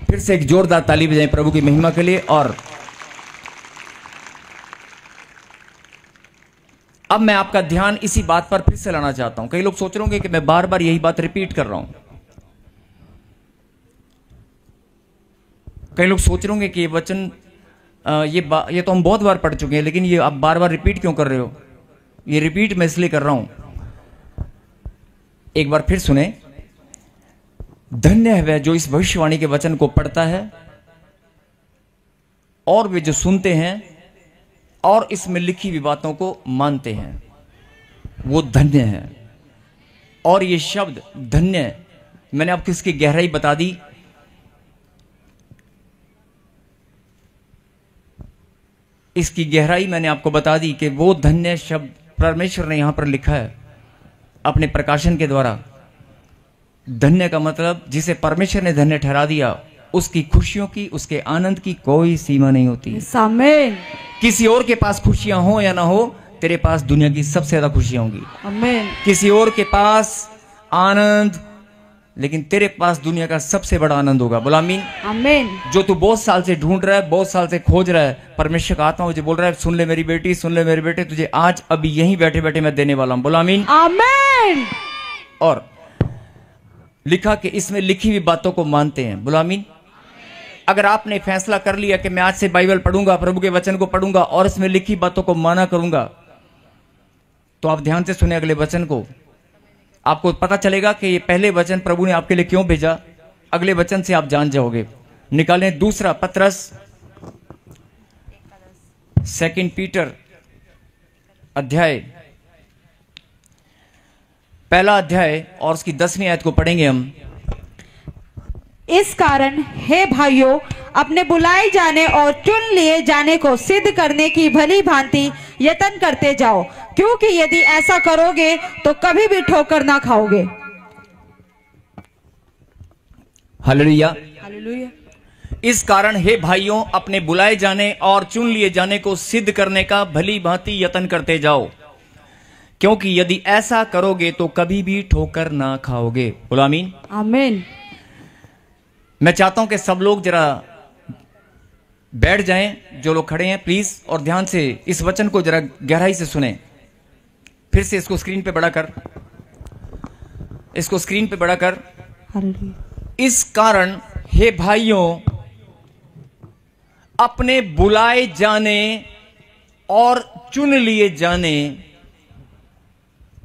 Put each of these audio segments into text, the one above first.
फिर से एक जोरदार ताली बजाएं प्रभु की महिमा के लिए। और अब मैं आपका ध्यान इसी बात पर फिर से लाना चाहता हूं। कई लोग सोच रहे होंगे कि मैं बार बार यही बात रिपीट कर रहा हूं। कई लोग सोच रहे होंगे कि ये वचन ये तो हम बहुत बार पढ़ चुके हैं, लेकिन ये आप बार बार रिपीट क्यों कर रहे हो? ये रिपीट मैं इसलिए कर रहा हूं, एक बार फिर सुने। धन्य है वह जो इस भविष्यवाणी के वचन को पढ़ता है और वे जो सुनते हैं और इसमें लिखी हुई बातों को मानते हैं, वो धन्य है। और ये शब्द धन्य, मैंने आपको इसकी गहराई बता दी। इसकी गहराई मैंने आपको बता दी कि वो धन्य शब्द परमेश्वर ने यहां पर लिखा है अपने प्रकाशन के द्वारा। धन्य का मतलब जिसे परमेश्वर ने धन्य ठहरा दिया, उसकी खुशियों की, उसके आनंद की कोई सीमा नहीं होती। आमीन। किसी और के पास खुशियां हो या ना हो, तेरे पास दुनिया की सबसे ज्यादा खुशियां होंगी। आमीन। किसी और के पास आनंद, लेकिन तेरे पास दुनिया का सबसे बड़ा आनंद होगा। बोला आमीन। आमीन। जो तू बहुत साल से ढूंढ रहा है, बहुत साल से खोज रहा है, परमेश्वर का आत्मा मुझे बोल रहा है, सुन ले मेरी बेटी, सुन ले मेरे बेटे, तुझे आज अभी यहीं बैठे बैठे मैं देने वाला हूं। बोला आमीन। आमीन। और लिखा कि इसमें लिखी हुई बातों को मानते हैं। बोला आमीन। अगर आपने फैसला कर लिया कि मैं आज से बाइबल पढ़ूंगा, प्रभु के वचन को पढ़ूंगा और इसमें लिखी बातों को माना करूंगा, तो आप ध्यान से सुने अगले वचन को। आपको पता चलेगा कि ये पहले वचन प्रभु ने आपके लिए क्यों भेजा। अगले वचन से आप जान जाओगे। निकालें दूसरा पत्रस, 2 पीटर अध्याय, पहला अध्याय और उसकी 10वीं आयत को पढ़ेंगे हम। इस कारण हे भाइयों, अपने बुलाए जाने और चुन लिए जाने को सिद्ध करने की भली भांति यत्न करते जाओ, क्योंकि यदि ऐसा करोगे तो कभी भी ठोकर ना खाओगे। हालेलुया। हालेलुया। इस कारण हे भाइयों, अपने बुलाए जाने और चुन लिए जाने को सिद्ध करने का भली भांति यत्न करते जाओ, क्योंकि यदि ऐसा करोगे तो कभी भी ठोकर ना खाओगे। बोलो आमीन। आमीन। मैं चाहता हूं कि सब लोग जरा बैठ जाएं, जो लोग खड़े हैं प्लीज, और ध्यान से इस वचन को जरा गहराई से सुने। फिर से इसको स्क्रीन पे बड़ा कर, इसको स्क्रीन पे बड़ा कर। हालेलुया। इस कारण हे भाइयों, अपने बुलाए जाने और चुन लिए जाने,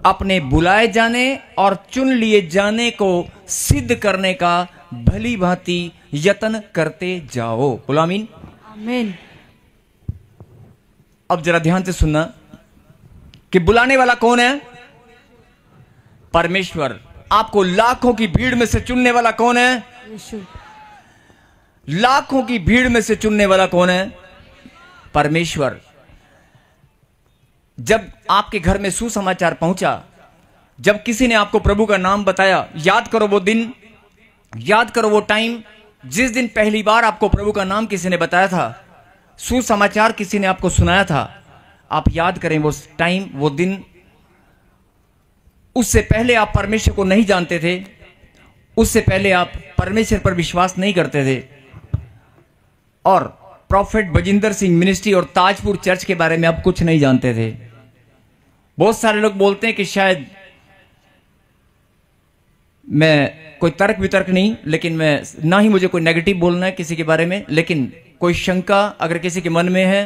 अपने बुलाए जाने और चुन लिए जाने को सिद्ध करने का भली भांति यत्न करते जाओ। बोलो आमीन। आमीन। अब जरा ध्यान से सुनना कि बुलाने वाला कौन है? परमेश्वर। आपको लाखों की भीड़ में से चुनने वाला कौन है? यीशु। लाखों की भीड़ में से चुनने वाला कौन है? परमेश्वर। जब आपके घर में सुसमाचार पहुंचा, जब किसी ने आपको प्रभु का नाम बताया, याद करो वो दिन, याद करो वो टाइम जिस दिन पहली बार आपको प्रभु का नाम किसी ने बताया था, सुसमाचार किसी ने आपको सुनाया था। आप याद करें वो टाइम, वो दिन। उससे पहले आप परमेश्वर को नहीं जानते थे, उससे पहले आप परमेश्वर पर विश्वास नहीं करते थे, और प्रॉफेट बजिंदर सिंह मिनिस्ट्री और ताजपुर चर्च के बारे में आप कुछ नहीं जानते थे। बहुत सारे लोग बोलते हैं कि शायद, मैं कोई तर्क वितर्क नहीं, लेकिन मैं ना ही मुझे कोई नेगेटिव बोलना है किसी के बारे में, लेकिन कोई शंका अगर किसी के मन में है,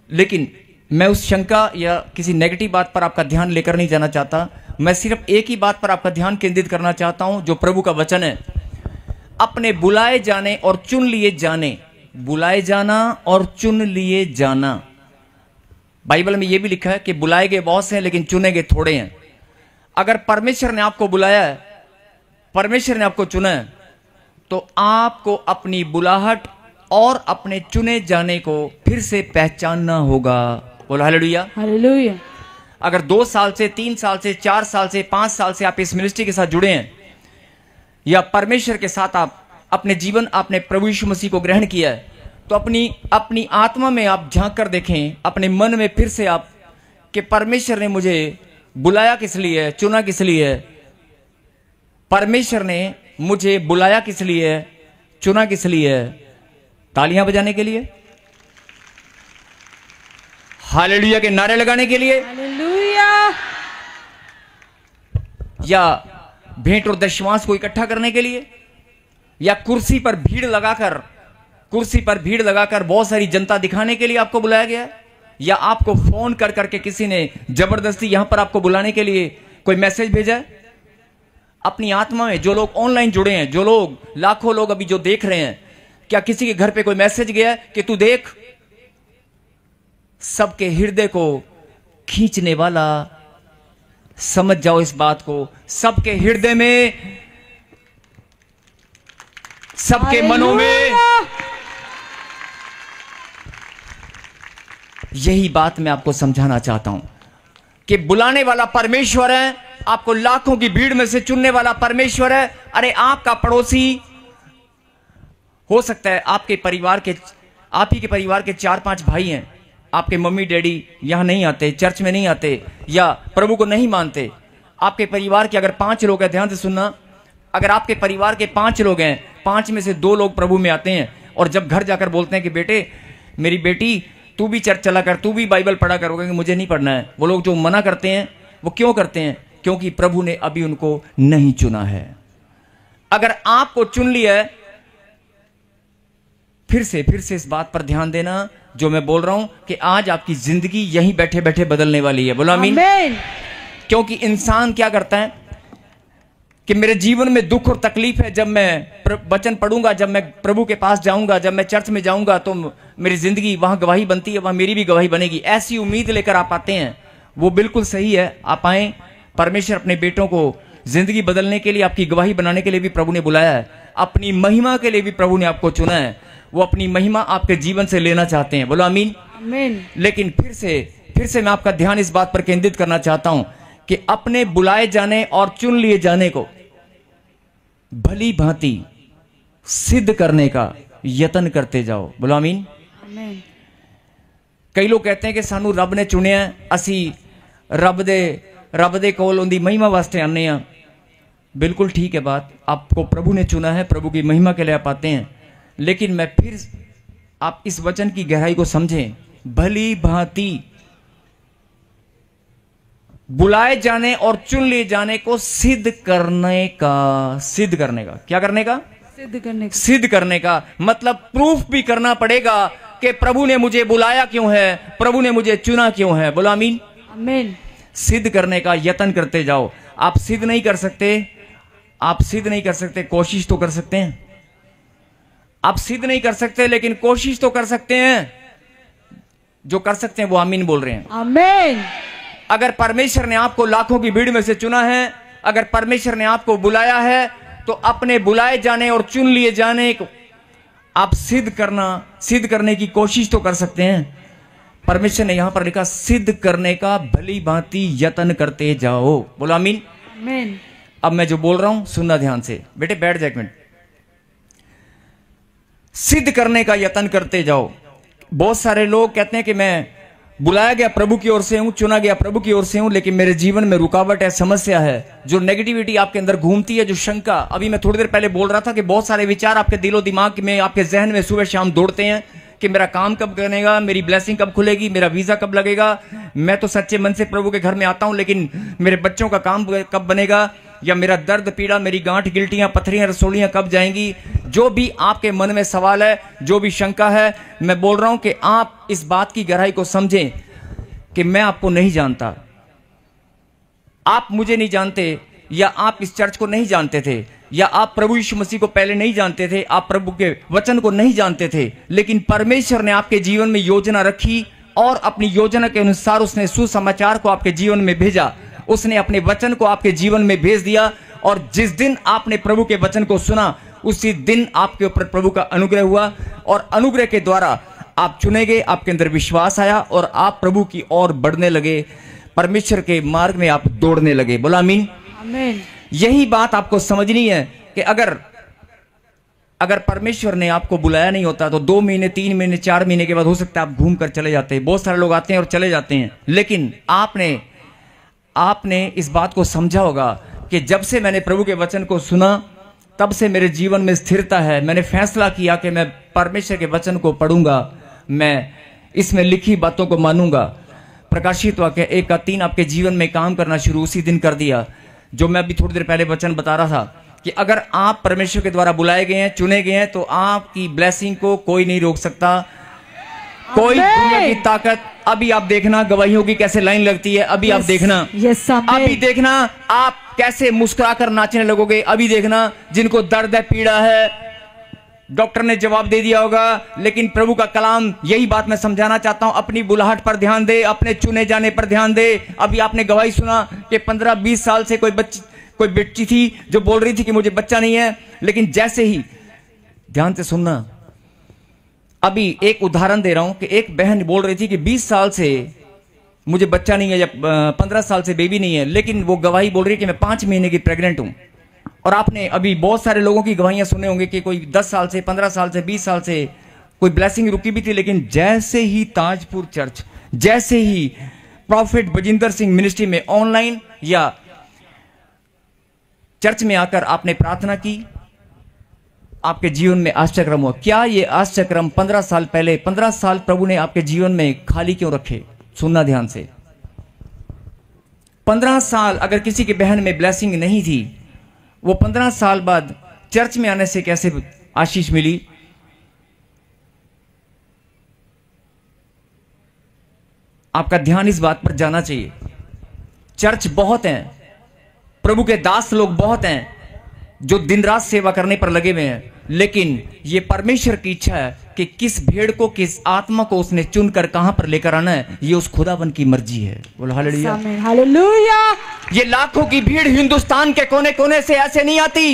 लेकिन मैं उस शंका या किसी नेगेटिव बात पर आपका ध्यान लेकर नहीं जाना चाहता। मैं सिर्फ एक ही बात पर आपका ध्यान केंद्रित करना चाहता हूं, जो प्रभु का वचन है। अपने बुलाए जाने और चुन लिए जाने, बुलाए जाना और चुन लिए जाना। बाइबल में यह भी लिखा है कि बुलाए गए बहुत से हैं लेकिन चुने गए थोड़े हैं। अगर परमेश्वर ने आपको बुलाया है, परमेश्वर ने आपको चुना है, तो आपको अपनी बुलाहट और अपने चुने जाने को फिर से पहचानना होगा। बोलो हालेलुया। हालेलुया। अगर 2 साल से, 3 साल से, 4 साल से, 5 साल से आप इस मिनिस्ट्री के साथ जुड़े हैं, या परमेश्वर के साथ आप अपने जीवन, आपने प्रभु यीशु मसीह को ग्रहण किया है, तो अपनी आत्मा में आप झांक कर देखें, अपने मन में फिर से आप, कि परमेश्वर ने मुझे बुलाया किस लिए, चुना किस लिए, परमेश्वर ने मुझे बुलाया किस लिए, चुना किस लिए है? तालियां बजाने के लिए, हालेलुया के नारे लगाने के लिए, हालेलुया, या भेंट और दशमांश को इकट्ठा करने के लिए, या कुर्सी पर भीड़ लगाकर बहुत सारी जनता दिखाने के लिए आपको बुलाया गया है? या आपको फोन कर करके किसी ने जबरदस्ती यहां पर आपको बुलाने के लिए कोई मैसेज भेजा है? अपनी आत्मा में जो लोग ऑनलाइन जुड़े हैं, जो लोग लाखों लोग अभी जो देख रहे हैं, क्या किसी के घर पे कोई मैसेज गया है कि तू देख? सबके हृदय को खींचने वाला, समझ जाओ इस बात को, सबके हृदय में, सबके मनों में यही बात मैं आपको समझाना चाहता हूं कि बुलाने वाला परमेश्वर है, आपको लाखों की भीड़ में से चुनने वाला परमेश्वर है। अरे आपका पड़ोसी हो सकता है आपके परिवार के, आप ही के परिवार के 4-5 भाई हैं, आपके मम्मी डैडी यहां नहीं आते, चर्च में नहीं आते, या प्रभु को नहीं मानते। आपके परिवार के अगर 5 लोग हैं, ध्यान से सुनना, अगर आपके परिवार के 5 लोग हैं, 5 में से 2 लोग प्रभु में आते हैं, और जब घर जाकर बोलते हैं कि बेटे, मेरी बेटी, तू भी चर्च चला कर, तू भी बाइबल पढ़ा करोगे, कि मुझे नहीं पढ़ना है, वो लोग जो मना करते हैं, वो क्यों करते हैं? क्योंकि प्रभु ने अभी उनको नहीं चुना है। अगर आपको चुन लिया है, फिर से इस बात पर ध्यान देना जो मैं बोल रहा हूं कि आज आपकी जिंदगी यहीं बैठे बैठे बदलने वाली है। बोलो आमीन। क्योंकि इंसान क्या करता है कि मेरे जीवन में दुख और तकलीफ है, जब मैं वचन पढ़ूंगा, जब मैं प्रभु के पास जाऊंगा, जब मैं चर्च में जाऊंगा, तो मेरी जिंदगी वहां गवाही बनती है, वहां मेरी भी गवाही बनेगी। ऐसी उम्मीद लेकर आप आते हैं, वो बिल्कुल सही है, आप आए। परमेश्वर अपने बेटों को जिंदगी बदलने के लिए, आपकी गवाही बनाने के लिए भी प्रभु ने बुलाया है, अपनी महिमा के लिए भी प्रभु ने आपको चुना है। वो अपनी महिमा आपके जीवन से लेना चाहते हैं। बोलो आमीन। आमीन। लेकिन फिर से मैं आपका ध्यान इस बात पर केंद्रित करना चाहता हूं कि अपने बुलाए जाने और चुन लिए जाने को भली भांति सिद्ध करने का यत्न करते जाओ। बोलो आमीन। आमीन। कई लोग कहते हैं कि सानू रब ने चुनिया, असी रब दे कोल उनकी महिमा वास्ते आने हैं। बिल्कुल ठीक है बात, आपको प्रभु ने चुना है, प्रभु की महिमा के लिए आप आते हैं। लेकिन मैं फिर, आप इस वचन की गहराई को समझें, भली भांति बुलाए जाने और चुन लिए जाने को सिद्ध करने का क्या करने का? सिद्ध करने का मतलब प्रूफ भी करना पड़ेगा कि प्रभु ने मुझे बुलाया क्यों है, प्रभु ने मुझे चुना क्यों है। बोलो आमीन। आमीन। सिद्ध करने का यत्न करते जाओ। आप सिद्ध नहीं कर सकते, कोशिश तो कर सकते हैं। आप सिद्ध नहीं कर सकते, लेकिन कोशिश तो कर सकते हैं। जो कर सकते हैं वो आमीन बोल रहे हैं। आमीन। अगर परमेश्वर ने आपको लाखों की भीड़ में से चुना है, अगर परमेश्वर ने आपको बुलाया है, तो अपने बुलाए जाने और चुन लिए जाने को आप सिद्ध करने की कोशिश तो कर सकते हैं। परमेश्वर ने यहां पर लिखा, सिद्ध करने का भली भांति यत्न करते जाओ। बोलो आमीन। आमीन। अब मैं जो बोल रहा हूं सुनना ध्यान से। बेटे बैठ जा एक मिनट। सिद्ध करने का यत्न करते जाओ। बहुत सारे लोग कहते हैं कि मैं बुलाया गया प्रभु की ओर से हूं, चुना गया प्रभु की ओर से हूं, लेकिन मेरे जीवन में रुकावट है, समस्या है, जो नेगेटिविटी आपके अंदर घूमती है, जो शंका। अभी मैं थोड़ी देर पहले बोल रहा था कि बहुत सारे विचार आपके दिलो दिमाग में, आपके जहन में सुबह शाम दौड़ते हैं कि मेरा काम कब बनेगा, मेरी ब्लेसिंग कब खुलेगी, मेरा वीजा कब लगेगा। मैं तो सच्चे मन से प्रभु के घर में आता हूं, लेकिन मेरे बच्चों का काम कब बनेगा, या मेरा दर्द पीड़ा, मेरी गांठ गिल्टियां, पथरियां, रसोलियां कब जाएंगी। जो भी आपके मन में सवाल है, जो भी शंका है, मैं बोल रहा हूं कि आप इस बात की गहराई को समझें कि मैं आपको नहीं जानता, आप मुझे नहीं जानते, या आप इस चर्च को नहीं जानते थे, या आप प्रभु यीशु मसीह को पहले नहीं जानते थे, आप प्रभु के वचन को नहीं जानते थे, लेकिन परमेश्वर ने आपके जीवन में योजना रखी और अपनी योजना के अनुसार उसने सुसमाचार को आपके जीवन में भेजा। उसने अपने वचन को आपके जीवन में भेज दिया, और जिस दिन आपने प्रभु के वचन को सुना, उसी दिन आपके ऊपर प्रभु का अनुग्रह हुआ, और अनुग्रह के द्वारा आप चुने गए, आपके अंदर विश्वास आया, और आप प्रभु की ओर बढ़ने लगे, परमेश्वर के मार्ग में आप दौड़ने लगे। बोला आमीन। आमीन। यही बात आपको समझनी है कि अगर परमेश्वर ने आपको बुलाया नहीं होता तो 2 महीने, 3 महीने, 4 महीने के बाद हो सकता है आप घूम कर चले जाते हैं। बहुत सारे लोग आते हैं और चले जाते हैं, लेकिन आपने इस बात को समझा होगा कि जब से मैंने प्रभु के वचन को सुना, तब से मेरे जीवन में स्थिरता है। मैंने फैसला किया कि मैं परमेश्वर के वचन को पढ़ूंगा, मैं इसमें लिखी बातों को मानूंगा। प्रकाशित वाक्य 1:3 आपके जीवन में काम करना शुरू उसी दिन कर दिया, जो मैं अभी थोड़ी देर पहले वचन बता रहा था कि अगर आप परमेश्वर के द्वारा बुलाए गए हैं, चुने गए हैं, तो आपकी ब्लेसिंग को कोई नहीं रोक सकता, कोई दुनिया की ताकत। अभी आप देखना गवाहियों की कैसे लाइन लगती है, अभी आप देखना, अभी देखना आप कैसे मुस्कुराकर नाचने लगोगे। अभी देखना जिनको दर्द है, पीड़ा है, डॉक्टर ने जवाब दे दिया होगा, लेकिन प्रभु का कलाम यही बात मैं समझाना चाहता हूं, अपनी बुलाहट पर ध्यान दे, अपने चुने जाने पर ध्यान दे। अभी आपने गवाही सुना कि 15-20 साल से कोई बच्ची थी जो बोल रही थी कि मुझे बच्चा नहीं है, लेकिन जैसे ही, ध्यान से सुनना, अभी एक उदाहरण दे रहा हूं कि एक बहन बोल रही थी कि 20 साल से मुझे बच्चा नहीं है या 15 साल से बेबी नहीं है, लेकिन वो गवाही बोल रही है कि मैं 5 महीने की प्रेग्नेंट हूं। और आपने अभी बहुत सारे लोगों की गवाहियां सुने होंगे कि कोई 10 साल से, 15 साल से, 20 साल से कोई ब्लेसिंग रुकी भी थी, लेकिन जैसे ही ताजपुर चर्च, जैसे ही प्रॉफिट बजिंदर सिंह मिनिस्ट्री में ऑनलाइन या चर्च में आकर आपने प्रार्थना की, आपके जीवन में आश्चर्यक्रम हुआ। क्या ये आश्चर्यक्रम 15 साल पहले, 15 साल प्रभु ने आपके जीवन में खाली क्यों रखे? सुनना ध्यान से। 15 साल अगर किसी की बहन में ब्लेसिंग नहीं थी, वो 15 साल बाद चर्च में आने से कैसे आशीष मिली? आपका ध्यान इस बात पर जाना चाहिए। चर्च बहुत हैं, प्रभु के दास लोग बहुत हैं जो दिन रात सेवा करने पर लगे हुए हैं, लेकिन ये परमेश्वर की इच्छा है कि किस भेड़ को, किस आत्मा को उसने चुनकर कहां पर लेकर आना है, ये उस खुदावन की मर्जी है। बोलो हालेलुया, हालेलुया। ये लाखों की भीड़ हिंदुस्तान के कोने कोने से ऐसे नहीं आती,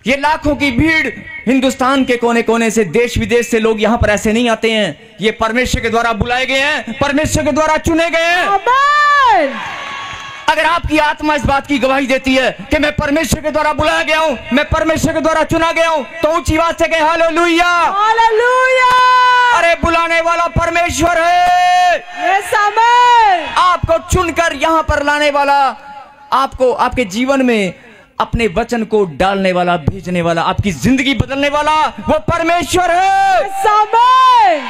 ये लाखों की भीड़ हिंदुस्तान के कोने कोने से, देश विदेश से लोग यहां पर ऐसे नहीं आते हैं। ये परमेश्वर के द्वारा बुलाए गए हैं, परमेश्वर के द्वारा चुने गए हैं। अगर आपकी आत्मा इस बात की गवाही देती है कि मैं परमेश्वर के द्वारा बुलाया गया हूं, मैं परमेश्वर के द्वारा चुना गया हूं, तो ऊंची आवाज से कहें हालेलुया, हालेलुया। अरे बुलाने वाला परमेश्वर है, यस आमीन। आपको चुनकर यहां पर लाने वाला, आपको आपके जीवन में अपने वचन को डालने वाला, भेजने वाला, आपकी जिंदगी बदलने वाला वो परमेश्वर है, यस आमीन।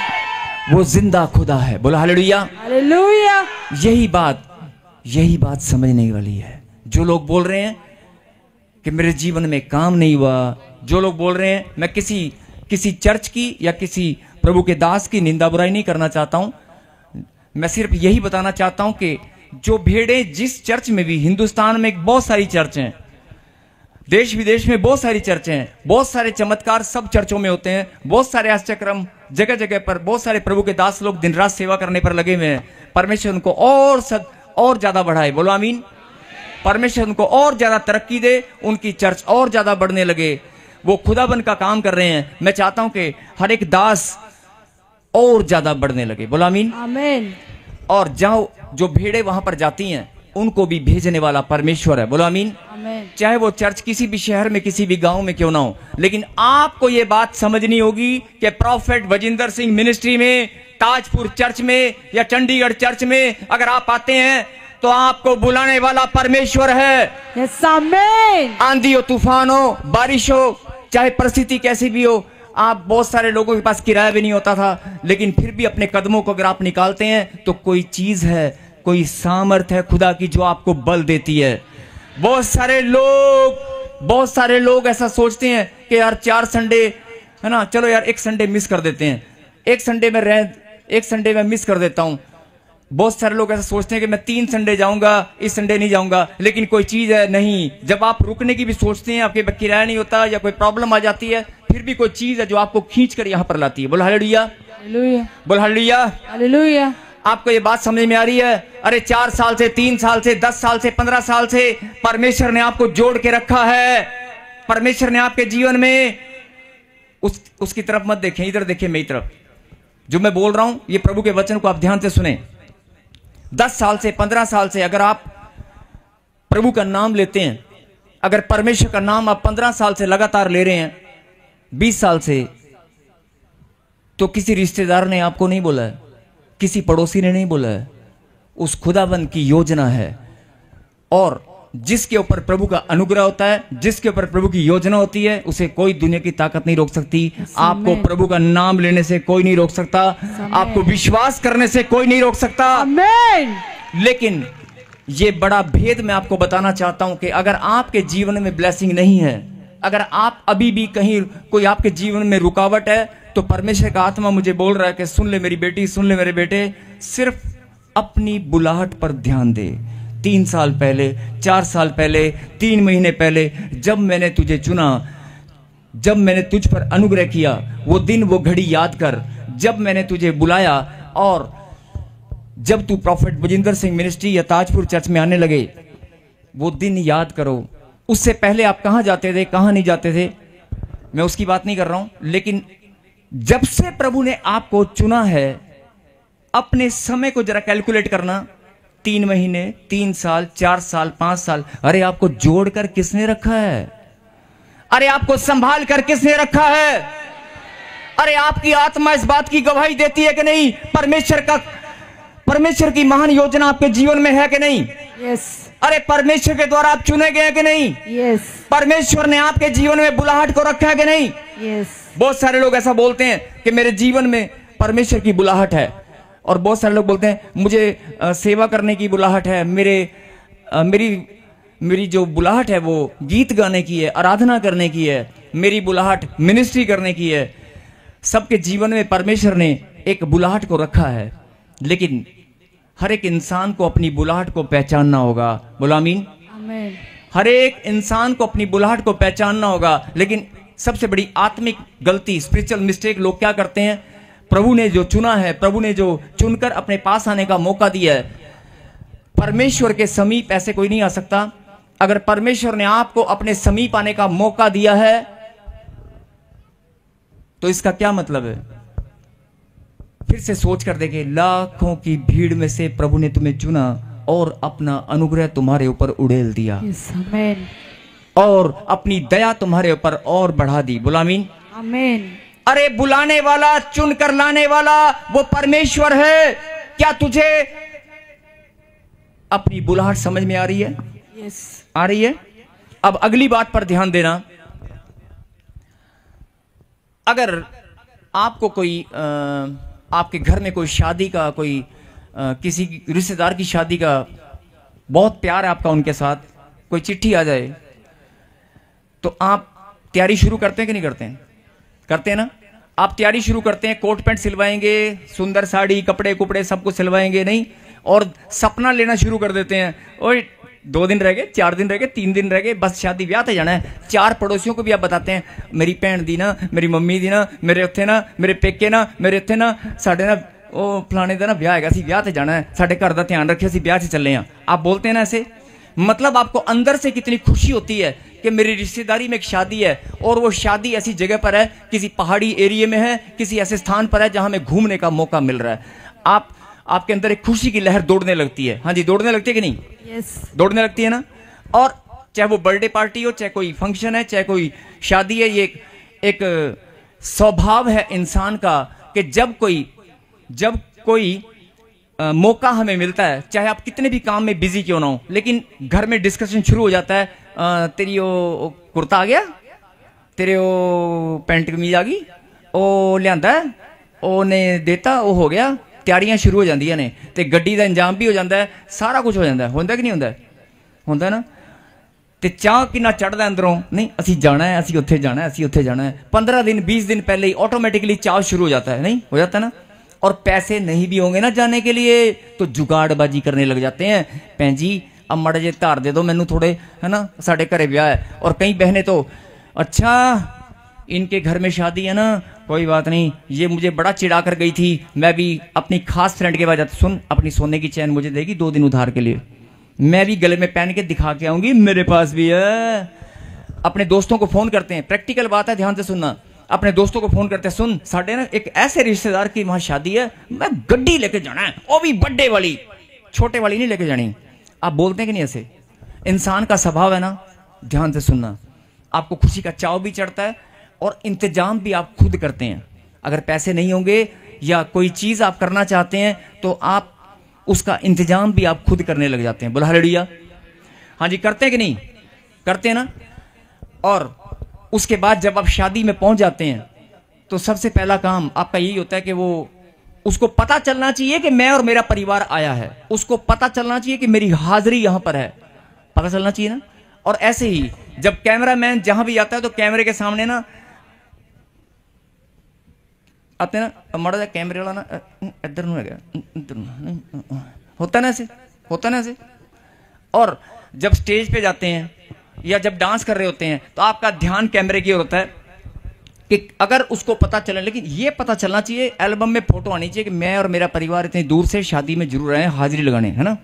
वो जिंदा खुदा है। बोलो हालेलुया, हालेलुया। यही बात समझने वाली है। जो लोग बोल रहे हैं कि मेरे जीवन में काम नहीं हुआ, जो लोग बोल रहे हैं, मैं किसी चर्च की या किसी प्रभु के दास की निंदा बुराई नहीं करना चाहता हूं, मैं सिर्फ यही बताना चाहता हूं कि जो भेड़ें जिस चर्च में भी, हिंदुस्तान में बहुत सारी चर्च हैं, देश विदेश में बहुत सारी चर्चें हैं, बहुत सारे चमत्कार सब चर्चों में होते हैं, बहुत सारे आश्चर्यक्रम जगह जगह पर, बहुत सारे प्रभु के दास लोग दिन रात सेवा करने पर लगे हुए हैं। परमेश्वर उनको और ज्यादा बढ़ाए। बोलो आमीन। परमेश्वर उनको और ज्यादा तरक्की दे, उनकी चर्च और ज्यादा बढ़ने लगे, वो खुदाबन का काम कर रहे हैं। मैं चाहता हूं कि हर एक दास और ज्यादा बढ़ने लगे। बोलो आमीन, आमीन। और जाओ, जो भेड़े वहां पर जाती हैं उनको भी भेजने वाला परमेश्वर है। बोलो आमीन, आमीन। चाहे वो चर्च किसी भी शहर में, किसी भी गांव में क्यों ना हो, लेकिन आपको ये बात समझनी होगी कि प्रॉफिट बजिंदर सिंह मिनिस्ट्री में, ताजपुर चर्च में या चंडीगढ़ चर्च में अगर आप आते हैं तो आपको बुलाने वाला परमेश्वर है। यस आमीन। आंधी हो, तूफान हो, बारिश हो, चाहे परिस्थिति कैसी भी हो, आप, बहुत सारे लोगों के पास किराया भी नहीं होता था, लेकिन फिर भी अपने कदमों को अगर आप निकालते हैं तो कोई चीज है, कोई सामर्थ है खुदा की जो आपको बल देती है। बहुत सारे लोग ऐसा सोचते हैं कि यार 4 संडे है ना, चलो यार एक संडे मिस कर देते हैं, एक संडे में मिस कर देता हूं। बहुत सारे लोग ऐसा सोचते हैं कि मैं 3 संडे जाऊंगा, इस संडे नहीं जाऊंगा, लेकिन कोई चीज है नहीं। जब आप रुकने की भी सोचते हैं, आपके किराया नहीं होता या कोई प्रॉब्लम आ जाती है, फिर भी कोई चीज है जो आपको खींच कर यहां पर लाती है। बोल हालेलुया, हालेलुया, बोल हालेलुया, हालेलुया। आपको ये बात समझ में आ रही है? अरे 4 साल से, 3 साल से, 10 साल से, 15 साल से परमेश्वर ने आपको जोड़ के रखा है। परमेश्वर ने आपके जीवन में उसकी तरफ मत देखें, इधर देखें मेरी तरफ। जो मैं बोल रहा हूं ये प्रभु के वचन को आप ध्यान से सुने। 10 साल से, 15 साल से अगर आप प्रभु का नाम लेते हैं, अगर परमेश्वर का नाम आप 15 साल से लगातार ले रहे हैं, 20 साल से, तो किसी रिश्तेदार ने आपको नहीं बोला है, किसी पड़ोसी ने नहीं बोला है, उस खुदाबंद की योजना है। और जिसके ऊपर प्रभु का अनुग्रह होता है, जिसके ऊपर प्रभु की योजना होती है, उसे कोई दुनिया की ताकत नहीं रोक सकती। आपको प्रभु का नाम लेने से कोई नहीं रोक सकता, आपको विश्वास करने से कोई नहीं रोक सकता। आमीन। लेकिन ये बड़ा भेद मैं आपको बताना चाहता हूं कि अगर आपके जीवन में ब्लेसिंग नहीं है, अगर आप अभी भी कहीं कोई आपके जीवन में रुकावट है, तो परमेश्वर का आत्मा मुझे बोल रहा है कि सुन ले मेरी बेटी, सुन ले मेरे बेटे, सिर्फ अपनी बुलाहट पर ध्यान दे। 3 साल पहले, 4 साल पहले, 3 महीने पहले जब मैंने तुझे चुना, जब मैंने तुझ पर अनुग्रह किया, वो दिन वो घड़ी याद कर जब मैंने तुझे बुलाया। और जब तू प्रॉफेट बजिंदर सिंह मिनिस्ट्री या ताजपुर चर्च में आने लगे, वो दिन याद करो। उससे पहले आप कहां जाते थे, कहां नहीं जाते थे, मैं उसकी बात नहीं कर रहा हूं। लेकिन जब से प्रभु ने आपको चुना है, अपने समय को जरा कैलकुलेट करना। 3 महीने, 3 साल, 4 साल, 5 साल, अरे आपको जोड़कर किसने रखा है? अरे आपको संभाल कर किसने रखा है? अरे आपकी आत्मा इस बात की गवाही देती है कि नहीं, परमेश्वर की महान योजना आपके जीवन में है कि नहीं? यस। अरे परमेश्वर के द्वारा आप चुने गए कि नहीं? यस। परमेश्वर ने आपके जीवन में बुलाहट को रखा है कि नहीं? यस। बहुत सारे लोग ऐसा बोलते हैं कि मेरे जीवन में परमेश्वर की बुलाहट है, और बहुत सारे लोग बोलते हैं मुझे सेवा करने की बुलाहट है, मेरी जो बुलाहट है वो गीत गाने की है, आराधना करने की है, मेरी बुलाहट मिनिस्ट्री करने की है। सबके जीवन में परमेश्वर ने एक बुलाहट को रखा है, लेकिन हर एक इंसान को अपनी बुलाहट को पहचानना होगा। बोलो आमीन। आमीन। हर एक इंसान को अपनी बुलाहट को पहचानना होगा। लेकिन सबसे बड़ी आत्मिक गलती, स्पिरिचुअल मिस्टेक लोग क्या करते हैं? प्रभु ने जो चुना है, प्रभु ने जो चुनकर अपने पास आने का मौका दिया है, परमेश्वर के समीप ऐसे कोई नहीं आ सकता। अगर परमेश्वर ने आपको अपने समीप आने का मौका दिया है, तो इसका क्या मतलब है? फिर से सोच कर देखें, लाखों की भीड़ में से प्रभु ने तुम्हें चुना और अपना अनुग्रह तुम्हारे ऊपर उड़ेल दिया। आमीन। और अपनी दया तुम्हारे ऊपर और बढ़ा दी। बोलो आमीन। आमीन। अरे बुलाने वाला, चुन कर लाने वाला वो परमेश्वर है। क्या तुझे अपनी बुलाहट समझ में आ रही है? यस। आ रही है? अब अगली बात पर ध्यान देना। अगर आपको कोई आपके घर में कोई शादी का, कोई किसी रिश्तेदार की शादी का बहुत प्यार है आपका उनके साथ, कोई चिट्ठी आ जाए, तो आप तैयारी शुरू करते हैं कि नहीं करते हैं? करते हैं ना? आप तैयारी शुरू करते हैं, कोट पैंट सिलवाएंगे, सुंदर साड़ी, कपड़े कुपड़े सब कुछ सिलवाएंगे नहीं, और सपना लेना शुरू कर देते हैं। ओए 2 दिन रह गए, 4 दिन रह गए, 3 दिन रह गए, बस शादी ब्याह ते जाना है। 4 पड़ोसियों को भी आप बताते हैं, मेरी भैन दी ना, मेरी मम्मी दी ना, मेरे उत्थे ना, मेरे पेके ना, मेरे उत्थे ना, साढ़े ना वो फलाने का ना ब्याह है, असी ब्याह ते जाना है, साढ़े घर का ध्यान रखिए, असी ब्याह से चले हैं। आप बोलते हैं ना ऐसे। मतलब आपको अंदर से कितनी खुशी होती है कि मेरी रिश्तेदारी में एक शादी है, और वो शादी ऐसी जगह पर है, किसी पहाड़ी एरिया में है, किसी ऐसे स्थान पर है जहां में घूमने का मौका मिल रहा है। आपके अंदर एक खुशी की लहर दौड़ने लगती है। हाँ जी, दौड़ने लगती है कि नहीं? यस। दौड़ने लगती है ना। और चाहे वो बर्थडे पार्टी हो, चाहे कोई फंक्शन है, चाहे कोई शादी है, ये एक स्वभाव है इंसान का कि जब कोई मौका हमें मिलता है, चाहे आप कितने भी काम में बिजी क्यों ना हो, लेकिन घर में डिस्कशन शुरू हो जाता है, तेरी वो कुर्ता आ गया, तेरे वो पैंट कमीज आ गई, ओ लियांदा है, ओ ने देता, ओ हो गया, ਤਿਆਰੀਆਂ शुरू हो ਜਾਂਦੀਆਂ ਨੇ, ਤੇ ਗੱਡੀ ਦਾ ਇੰਤਜ਼ਾਮ ਵੀ ਹੋ ਜਾਂਦਾ ਹੈ, ਸਾਰਾ ਕੁਝ ਹੋ ਜਾਂਦਾ ਹੈ। ਹੁੰਦਾ ਕਿ ਨਹੀਂ ਹੁੰਦਾ? ਹੁੰਦਾ ਨਾ। ਤੇ ਚਾਹ ਕਿੰਨਾ ਚੜਦਾ ਅੰਦਰੋਂ, ਨਹੀਂ ਅਸੀਂ ਜਾਣਾ है, ਅਸੀਂ ਉੱਥੇ ਜਾਣਾ है, ਅਸੀਂ ਉੱਥੇ ਜਾਣਾ है। 15 दिन 20 दिन पहले ही ऑटोमेटिकली चाव शुरू हो जाता है, नहीं हो जाता ना। और पैसे नहीं भी होंगे ना जाने के लिए, तो जुगाड़बाजी करने लग जाते हैं। भैन जी अब माड़े जे धार दे दो मैनू थोड़े, है ना, साढ़े घरे ब्याह है। और कई बहनें तो अच्छा इनके घर में शादी है ना, कोई बात नहीं, ये मुझे बड़ा चिढ़ा कर गई थी, मैं भी अपनी खास फ्रेंड के पास जाती, सुन अपनी सोने की चैन मुझे देगी 2 दिन उधार के लिए, मैं भी गले में पहन के दिखा के आऊंगी, मेरे पास भी है। अपने दोस्तों को फोन करते हैं, प्रैक्टिकल बात है, ध्यान से सुनना। अपने दोस्तों को फोन करते हैं, सुन साढ़े ना एक ऐसे रिश्तेदार की वहां शादी है, मैं गड्डी लेके जाना है, वो भी बड़े वाली, छोटे वाली नहीं लेके जानी। आप बोलते हैं कि नहीं? ऐसे इंसान का स्वभाव है ना। ध्यान से सुनना, आपको खुशी का चाव भी चढ़ता है और इंतजाम भी आप खुद करते हैं। अगर पैसे नहीं होंगे या कोई चीज आप करना चाहते हैं, तो आप उसका इंतजाम भी आप खुद करने लग जाते हैं। बोला हालेलुया। हाँ जी, करते हैं कि नहीं करते हैं ना। और उसके बाद जब आप शादी में पहुंच जाते हैं तो सबसे पहला काम आपका यही होता है कि वो उसको पता चलना चाहिए कि मैं और मेरा परिवार आया है, उसको पता चलना चाहिए कि मेरी हाजिरी यहां पर है, पता चलना चाहिए ना। और ऐसे ही जब कैमरामैन जहां भी आता है तो कैमरे के सामने ना आते ना, माड़ा जा कैमरे वाला ना इधर नु है, होता ना ऐसे, होता ना ऐसे। और जब स्टेज पे जाते हैं या जब डांस कर रहे होते हैं तो आपका ध्यान कैमरे की ओर होता है कि अगर उसको पता चले, लेकिन ये पता चलना चाहिए, एल्बम में फोटो आनी चाहिए कि मैं और मेरा परिवार इतनी दूर से शादी में जरूर आए, हाजिरी लगाने, है ना।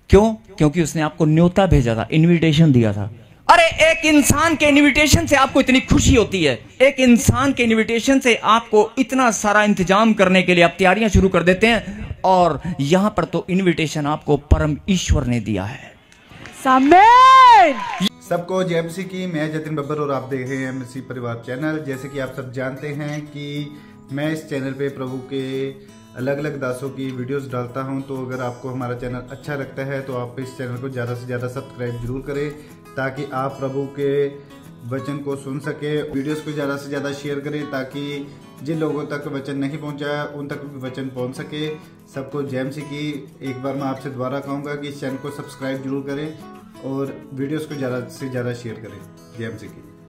क्यों? क्योंकि उसने आपको न्योता भेजा था, इनविटेशन दिया था। अरे एक इंसान के इनविटेशन से आपको इतनी खुशी होती है, एक इंसान के इनविटेशन से आपको इतना सारा इंतजाम करने के लिए आप तैयारियां शुरू कर देते हैं। और यहां पर तो इनविटेशन आपको परम ईश्वर ने दिया है। सबको जय मसीह की। मैं जतिन बब्बर और आप देख रहे हैं मसीह परिवार चैनल। जैसे कि आप सब जानते हैं कि मैं इस चैनल पे प्रभु के अलग अलग दासों की वीडियोस डालता हूं, तो अगर आपको हमारा चैनल अच्छा लगता है तो आप इस चैनल को ज़्यादा से ज़्यादा सब्सक्राइब जरूर करें, ताकि आप प्रभु के वचन को सुन सके। वीडियोस को ज़्यादा से ज़्यादा शेयर करें ताकि जिन लोगों तक वचन नहीं पहुंचा उन तक भी वचन पहुंच सके। सबको जय मसीह की। एक बार मैं आपसे दोबारा कहूँगा कि इस चैनल को सब्सक्राइब जरूर करें और वीडियोस को ज़्यादा से ज़्यादा शेयर करें। जय मसीह की।